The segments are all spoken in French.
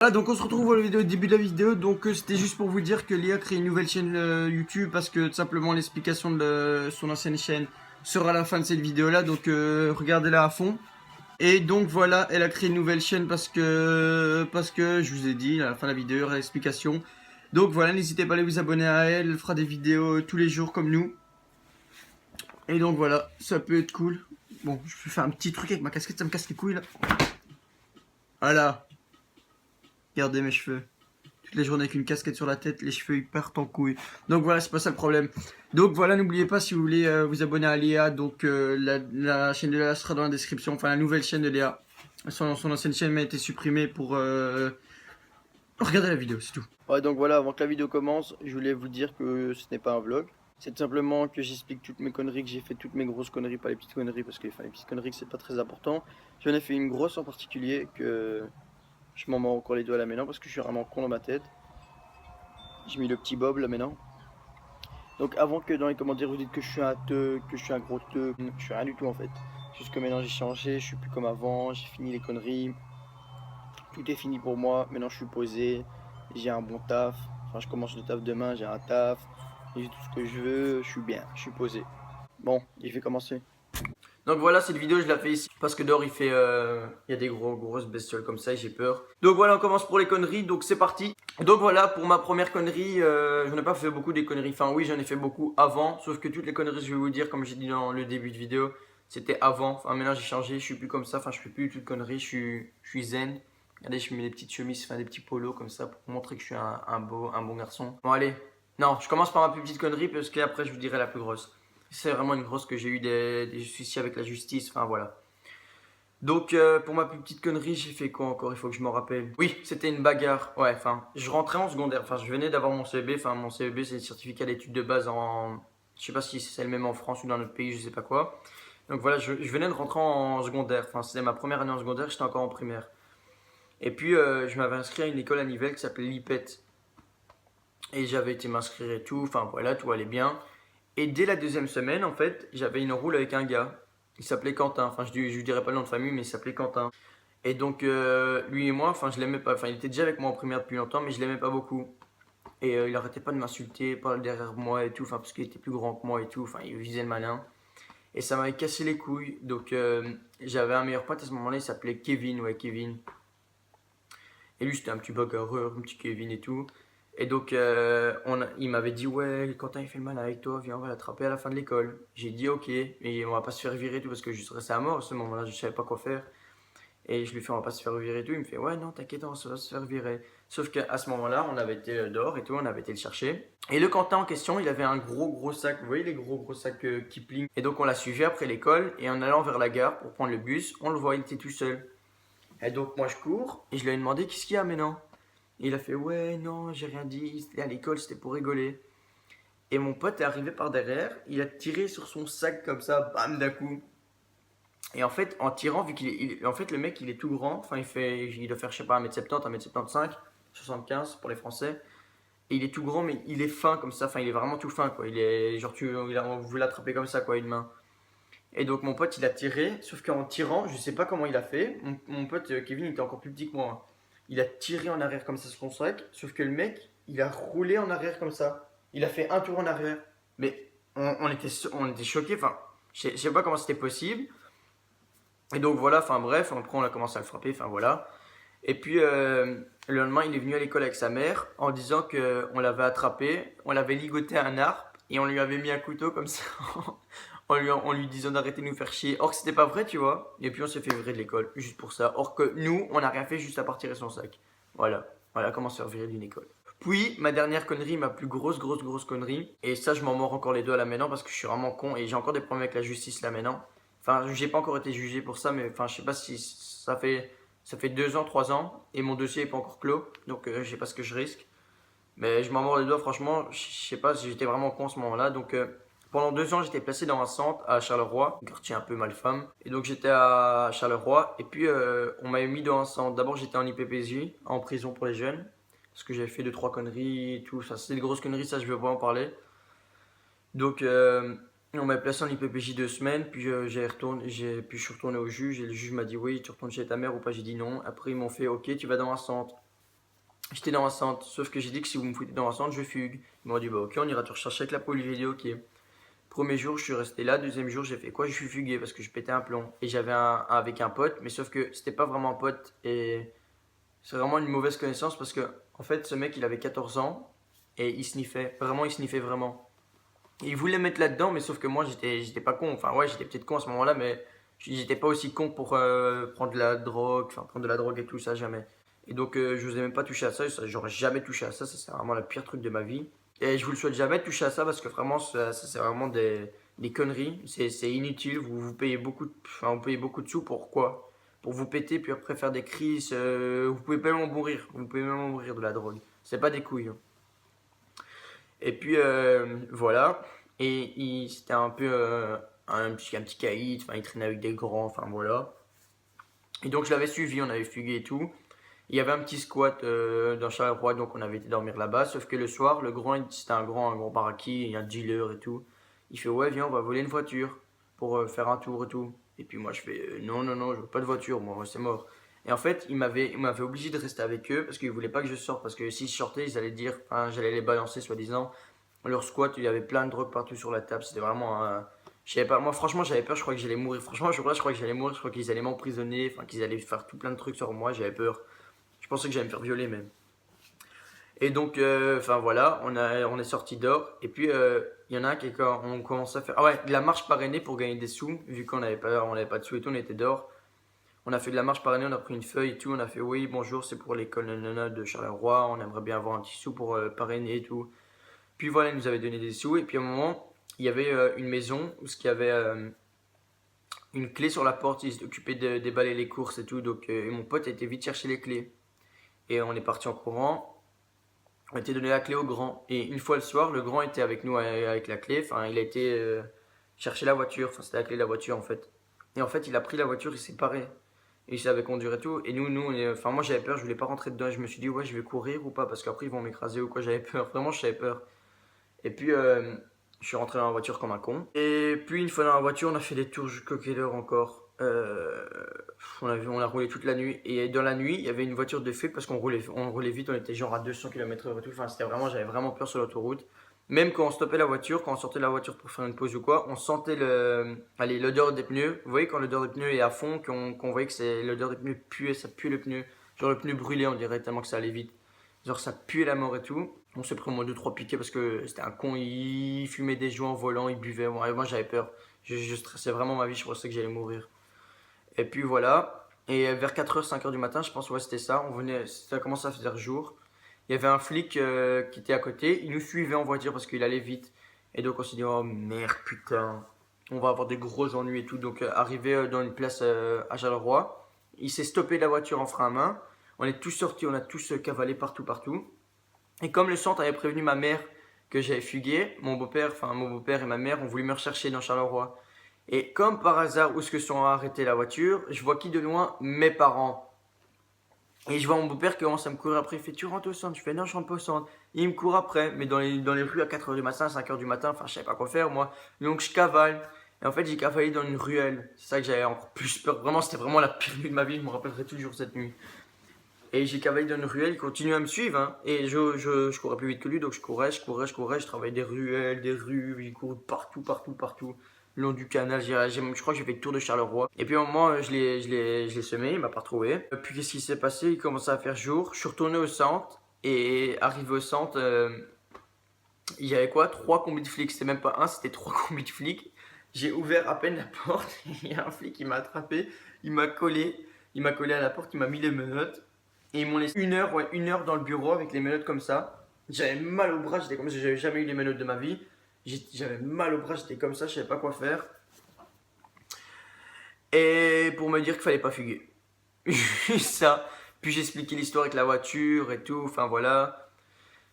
Ah, donc on se retrouve au début de la vidéo. Donc c'était juste pour vous dire que Léa crée une nouvelle chaîne YouTube parce que tout simplement l'explication de son ancienne chaîne sera à la fin de cette vidéo là. Donc regardez-la à fond. Et donc voilà, elle a créé une nouvelle chaîne parce que je vous ai dit à la fin de la vidéo il y aura l'explication. Donc voilà, n'hésitez pas à aller vous abonner à elle. Elle fera des vidéos tous les jours comme nous. Et donc voilà, ça peut être cool. Bon, je vais faire un petit truc avec ma casquette, ça me casse les couilles là. Voilà, regardez mes cheveux. Toutes les journées avec une casquette sur la tête, les cheveux ils partent en couille. Donc voilà, c'est pas ça le problème. Donc voilà, n'oubliez pas si vous voulez vous abonner à Léa. Donc la chaîne de Léa sera dans la description. Enfin, la nouvelle chaîne de Léa. Son ancienne chaîne a été supprimée pour regarder la vidéo, c'est tout. Ouais, donc voilà, avant que la vidéo commence, je voulais vous dire que ce n'est pas un vlog. C'est tout simplement que j'explique toutes mes conneries, que j'ai fait toutes mes grosses conneries, pas les petites conneries, parce que enfin, les petites conneries c'est pas très important. J'en ai fait une grosse en particulier que je m'en mords encore les doigts là maintenant parce que je suis vraiment con dans ma tête. J'ai mis le petit bob là maintenant. Donc avant que dans les commentaires vous dites que je suis un teub, que je suis un gros teub, je suis rien du tout en fait. Jusque maintenant j'ai changé, je suis plus comme avant, j'ai fini les conneries. Tout est fini pour moi, maintenant je suis posé, j'ai un bon taf. Enfin je commence le taf demain, j'ai un taf, j'ai tout ce que je veux, je suis bien, je suis posé. Bon, je vais commencer. Donc voilà, cette vidéo je la fais ici parce que dehors il y a des grosses bestioles comme ça et j'ai peur. Donc voilà, on commence pour les conneries, donc c'est parti. Donc voilà, pour ma première connerie, j'en ai pas fait beaucoup des conneries. Enfin oui, j'en ai fait beaucoup avant, sauf que toutes les conneries je vais vous dire, comme j'ai dit dans le début de vidéo, c'était avant. Enfin maintenant j'ai changé, je suis plus comme ça, enfin je fais plus du tout de conneries, je suis zen. Regardez, je mets des petites chemises, enfin des petits polos comme ça pour montrer que je suis un bon garçon. Bon allez, non, je commence par ma plus petite connerie parce qu'après je vous dirai la plus grosse. C'est vraiment une grosse que j'ai eu des soucis avec la justice, enfin voilà. Donc pour ma plus petite connerie, j'ai fait quoi encore? Il faut que je m'en rappelle. Oui, c'était une bagarre. Ouais, enfin, je rentrais en secondaire. Enfin, je venais d'avoir mon CEB. Enfin, mon CEB, c'est le certificat d'études de base en... Je sais pas si c'est le même en France ou dans notre pays, je sais pas quoi. Donc voilà, je venais de rentrer en secondaire. Enfin, c'était ma première année en secondaire, j'étais encore en primaire. Et puis, je m'avais inscrit à une école à Nivelles qui s'appelait l'IPET. Et j'avais été m'inscrire et tout. Enfin, voilà, tout allait bien. Et dès la deuxième semaine, en fait, j'avais une roule avec un gars. Il s'appelait Quentin. Enfin, je lui dirais pas le nom de famille, mais il s'appelait Quentin. Et donc, lui et moi, enfin, je l'aimais pas. Enfin, il était déjà avec moi en primaire depuis longtemps, mais je l'aimais pas beaucoup. Et il arrêtait pas de m'insulter, parler derrière moi et tout. Enfin, parce qu'il était plus grand que moi et tout. Enfin, il visait le malin. Et ça m'avait cassé les couilles. Donc, j'avais un meilleur pote à ce moment-là, il s'appelait Kevin. Ouais, Kevin. Et lui, c'était un petit bagarreur, un petit Kevin et tout. Et donc, il m'avait dit, ouais, Quentin, il fait le mal avec toi, viens, on va l'attraper à la fin de l'école. J'ai dit, ok, et on va pas se faire virer et tout, parce que je serais resté à mort à ce moment-là, je savais pas quoi faire. Et je lui fais, on va pas se faire virer et tout. Il me fait, ouais, non, t'inquiète, on va se faire virer. Sauf qu'à ce moment-là, on avait été dehors et tout, on avait été le chercher. Et le Quentin en question, il avait un gros sac, vous voyez les gros sacs Kipling. Et donc, on l'a suivi après l'école, et en allant vers la gare pour prendre le bus, on le voit, il était tout seul. Et donc, moi, je cours, et je lui ai demandé, qu'est-ce qu'il y a maintenant? Et il a fait, ouais, non, j'ai rien dit, c'était à l'école, c'était pour rigoler. Et mon pote est arrivé par derrière, il a tiré sur son sac comme ça, bam, d'un coup. Et en fait, en tirant, vu en fait, le mec, il est tout grand, enfin, il doit faire, je sais pas, 1m70, 1m75, 75 pour les Français. Et il est tout grand, mais il est fin comme ça, enfin, il est vraiment tout fin, quoi. Il est, genre, on voulait l'attraper comme ça, quoi, une main. Et donc, mon pote, il a tiré, sauf qu'en tirant, je sais pas comment il a fait. Mon pote, Kevin, il était encore plus petit que moi, hein. Il a tiré en arrière comme ça sur son sac, sauf que le mec, il a roulé en arrière comme ça. Il a fait un tour en arrière. Mais on était choqués, enfin, je sais pas comment c'était possible. Et donc voilà, enfin bref, après on a commencé à le frapper, enfin voilà. Et puis le lendemain, il est venu à l'école avec sa mère en disant qu'on l'avait attrapé, on l'avait ligoté à un arbre et on lui avait mis un couteau comme ça en lui disant d'arrêter de nous faire chier. Or que c'était pas vrai, tu vois. Et puis on s'est fait virer de l'école, juste pour ça. Or que nous, on n'a rien fait juste à partir de son sac. Voilà, voilà comment se faire virer d'une école. Puis ma dernière connerie, ma plus grosse connerie, et ça je m'en mords encore les doigts là maintenant parce que je suis vraiment con et j'ai encore des problèmes avec la justice là maintenant. Enfin, j'ai pas encore été jugé pour ça, mais enfin, je sais pas si ça fait 2 ans, 3 ans, et mon dossier est pas encore clos, donc je sais pas ce que je risque. Mais je m'en mords les doigts, franchement, je sais pas si j'étais vraiment con à ce moment-là. Donc pendant 2 ans, j'étais placé dans un centre à Charleroi, un quartier un peu malfame. Et donc j'étais à Charleroi, et puis on m'avait mis dans un centre. D'abord, j'étais en IPPJ, en prison pour les jeunes, parce que j'avais fait 2, 3 conneries et tout. Ça, c'est des grosses conneries, ça, je veux pas en parler. Donc on m'a placé en IPPJ 2 semaines, puis puis je suis retourné au juge et le juge m'a dit oui, tu retournes chez ta mère ou pas? J'ai dit non. Après ils m'ont fait ok, tu vas dans un centre. J'étais dans un centre, sauf que j'ai dit que si vous me foutez dans un centre, je fugue. Ils m'ont dit bah ok, on ira te rechercher avec la police vidéo, ok. Premier jour, je suis resté là. Deuxième jour, j'ai fait quoi? Je suis fugué parce que je pétais un plomb. Et j'avais avec un pote, mais sauf que c'était pas vraiment un pote. Et c'est vraiment une mauvaise connaissance parce que, en fait, ce mec, il avait 14 ans et il sniffait. Vraiment, il sniffait vraiment. Et il voulait mettre là-dedans, mais sauf que moi, j'étais pas con. Enfin, ouais, j'étais peut-être con à ce moment-là, mais j'étais pas aussi con pour prendre de la drogue, enfin, prendre de la drogue et tout ça, jamais. Et donc, je n'osais même pas toucher à ça. J'aurais jamais touché à ça. Ça, c'est vraiment le pire truc de ma vie. Et je vous le souhaite jamais de toucher à ça parce que vraiment, ça, c'est vraiment des conneries. C'est inutile. Vous payez enfin, vous payez beaucoup de sous pour quoi? Pour vous péter, puis après faire des crises. Vous pouvez même en mourir. Vous pouvez même en mourir de la drogue. C'est pas des couilles, hein. Et puis voilà. Et c'était un peu un petit caïd. Enfin, il traînait avec des grands. Enfin voilà. Et donc je l'avais suivi. On avait fugué et tout. Il y avait un petit squat dans Charleroi, donc on avait été dormir là-bas. Sauf que le soir, le grand, c'était un grand baraki, un dealer et tout. Il fait ouais, viens, on va voler une voiture pour faire un tour et tout. Et puis moi, je fais non, non, non, je veux pas de voiture, moi, c'est mort. Et en fait, il m'avait obligé de rester avec eux parce qu'ils voulaient pas que je sorte. Parce que si je sortais, ils allaient dire, enfin, j'allais les balancer, soi-disant. Leur squat, il y avait plein de drogue partout sur la table. C'était vraiment un. Je savais pas, moi franchement j'avais peur, je crois que j'allais mourir. Franchement, je crois que j'allais mourir, je crois qu'ils allaient m'emprisonner, enfin qu'ils allaient faire tout plein de trucs sur moi, j'avais peur. Je pensais que j'allais me faire violer même. Et donc, enfin voilà, on est sorti dehors. Et puis, il y en a un qui, quand on commence à faire. Ah ouais, de la marche parrainée pour gagner des sous. Vu on avait pas de sous et tout, on était dehors. On a fait de la marche parrainée, on a pris une feuille et tout. On a fait oui, bonjour, c'est pour l'école nanana de Charleroi. On aimerait bien avoir un petit sou pour parrainer et tout. Puis voilà, ils nous avaient donné des sous. Et puis à un moment, il y avait une maison où il y avait une clé sur la porte. Ils s'étaient occupés de déballer les courses et tout. Donc, et mon pote a été vite chercher les clés. Et on est parti en courant. On a été donné la clé au grand. Et une fois le soir, le grand était avec nous avec la clé. Enfin, il a été chercher la voiture. Enfin, c'était la clé de la voiture en fait. Et en fait, il a pris la voiture, il s'est paré. Et il savait conduire et tout. Et enfin, moi j'avais peur, je voulais pas rentrer dedans. Et je me suis dit, ouais, je vais courir ou pas parce qu'après ils vont m'écraser ou quoi. J'avais peur, vraiment, j'avais peur. Et puis, je suis rentré dans la voiture comme un con. Et puis, une fois dans la voiture, on a fait des tours jusqu'au quelle heure encore. On a roulé toute la nuit. Et dans la nuit, il y avait une voiture de flic parce on roulait vite. On était genre à 200 km/h et tout. Enfin, j'avais vraiment peur sur l'autoroute. Même quand on stoppait la voiture, quand on sortait de la voiture pour faire une pause ou quoi, on sentait l'odeur des pneus. Vous voyez quand l'odeur des pneus est à fond, qu'on voyait que c'est l'odeur des pneus puait, ça pue le pneu. Genre le pneu brûlé, on dirait tellement que ça allait vite. Genre ça puait la mort et tout. On s'est pris au moins 2-3 piquets parce que c'était un con, il fumait des joints en volant, il buvait. Moi j'avais peur. Je stressais vraiment ma vie, je pensais que j'allais mourir. Et puis voilà. Et vers 4h, 5h du matin, je pense, ouais, c'était ça. Ça commençait à faire jour. Il y avait un flic qui était à côté. Il nous suivait en voiture parce qu'il allait vite. Et donc on s'est dit, oh merde, putain, on va avoir des gros ennuis et tout. Donc arrivé dans une place à Charleroi, il s'est stoppé la voiture en frein à main. On est tous sortis, on a tous cavalé partout, partout. Et comme le centre avait prévenu ma mère que j'avais fugué, mon beau-père et ma mère ont voulu me rechercher dans Charleroi. Et comme par hasard, où est-ce que sont arrêtés la voiture, je vois qui de loin? Mes parents. Et je vois mon beau-père qui commence à me courir après. Il fait, tu rentres au centre? Je fais, non, je rentre pas au centre. Et il me court après, mais dans les rues à 4h du matin, 5h du matin, enfin, je savais pas quoi faire, moi. Donc, je cavale. Et en fait, j'ai cavalé dans une ruelle. C'est ça que j'avais encore plus peur. Vraiment, c'était vraiment la pire nuit de ma vie. Je me rappellerai toujours cette nuit. Et j'ai cavalier dans une ruelle, il continue à me suivre, hein. Et je courais plus vite que lui, donc je courais, je travaillais des ruelles, des rues, il court partout, partout, partout. Le long du canal, je crois que j'ai fait le tour de Charleroi. Et puis à un moment, je l'ai semé, il m'a pas retrouvé. Puis qu'est-ce qui s'est passé? Il commençait à faire jour, je suis retourné au centre, et arrivé au centre, il y avait quoi? Trois combis de flics, c'était même pas un, c'était trois combis de flics. J'ai ouvert à peine la porte, il y a un flic qui m'a attrapé, il m'a collé à la porte, il m'a mis les menottes. Et ils m'ont laissé une heure dans le bureau avec les menottes comme ça. J'avais mal au bras, j'étais comme ça, j'avais jamais eu les menottes de ma vie. J'avais mal au bras, j'étais comme ça, je savais pas quoi faire. Et pour me dire qu'il fallait pas fuguer. Juste ça. Puis j'ai expliqué l'histoire avec la voiture et tout, enfin voilà.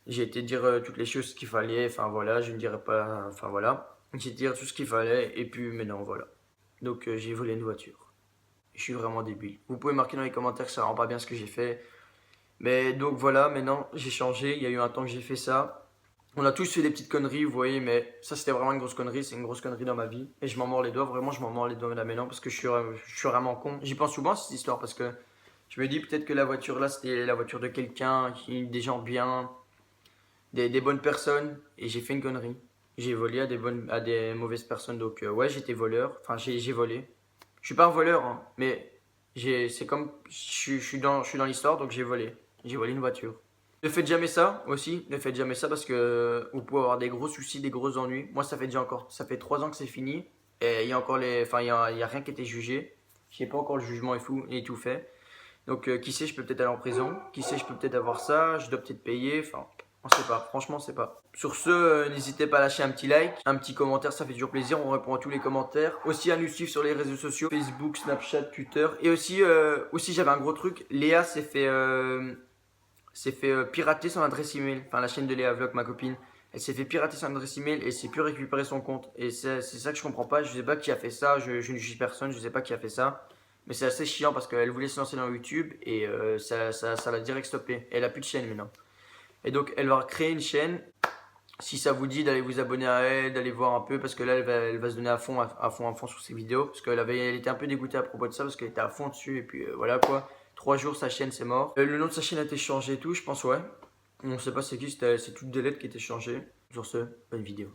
J'ai été dire toutes les choses qu'il fallait, enfin voilà, je ne dirais pas, enfin voilà. J'ai dit tout ce qu'il fallait, et puis maintenant voilà. Donc j'ai volé une voiture. Je suis vraiment débile. Vous pouvez marquer dans les commentaires que ça rend pas bien ce que j'ai fait. Mais donc voilà, maintenant j'ai changé, il y a eu un temps que j'ai fait ça. On a tous fait des petites conneries, vous voyez, mais ça c'était vraiment une grosse connerie, c'est une grosse connerie dans ma vie. Et je m'en mords les doigts, vraiment je m'en mords les doigts là maintenant parce que je suis vraiment con. J'y pense souvent à cette histoire parce que Je me dis peut-être que la voiture là, c'était la voiture de quelqu'un, des gens bien, des bonnes personnes, et j'ai fait une connerie. J'ai volé à des mauvaises personnes, donc ouais, j'étais voleur, enfin j'ai volé. Je suis pas un voleur, hein, mais c'est comme, je suis dans l'histoire, donc j'ai volé. J'ai volé une voiture. Ne faites jamais ça aussi, ne faites jamais ça parce que vous pouvez avoir des gros soucis, des gros ennuis. Moi, ça fait 3 ans que c'est fini, et il y a encore il y a rien qui a été jugé. Je sais pas encore le jugement est tout fait. Donc, qui sait, je peux peut-être aller en prison. Qui sait, je peux peut-être avoir ça. Je dois peut-être payer. Enfin, on sait pas. Franchement, on sait pas. Sur ce, n'hésitez pas à lâcher un petit like, un petit commentaire, ça fait toujours plaisir. On répond à tous les commentaires. Aussi à nous suivre sur les réseaux sociaux Facebook, Snapchat, Twitter. Et aussi j'avais un gros truc. Léa s'est fait pirater son adresse email. Enfin, la chaîne de Léa Vlog, ma copine. Elle s'est fait pirater son adresse email et s'est plus récupérer son compte. Et c'est ça que je comprends pas. Je sais pas qui a fait ça. Je ne juge personne. Je sais pas qui a fait ça. Mais c'est assez chiant parce qu'elle voulait se lancer dans YouTube et ça l'a direct stoppé. Elle a plus de chaîne maintenant. Et donc elle va créer une chaîne. Si ça vous dit d'aller vous abonner à elle, d'aller voir un peu, parce que là elle va se donner à fond sur ses vidéos. Parce elle était un peu dégoûtée à propos de ça parce qu'elle était à fond dessus. Et puis voilà quoi. 3 jours sa chaîne c'est mort. Le nom de sa chaîne a été changé et tout, je pense ouais. On sait pas c'est qui, c'est toutes des lettres qui étaient changées. Sur ce, bonne vidéo.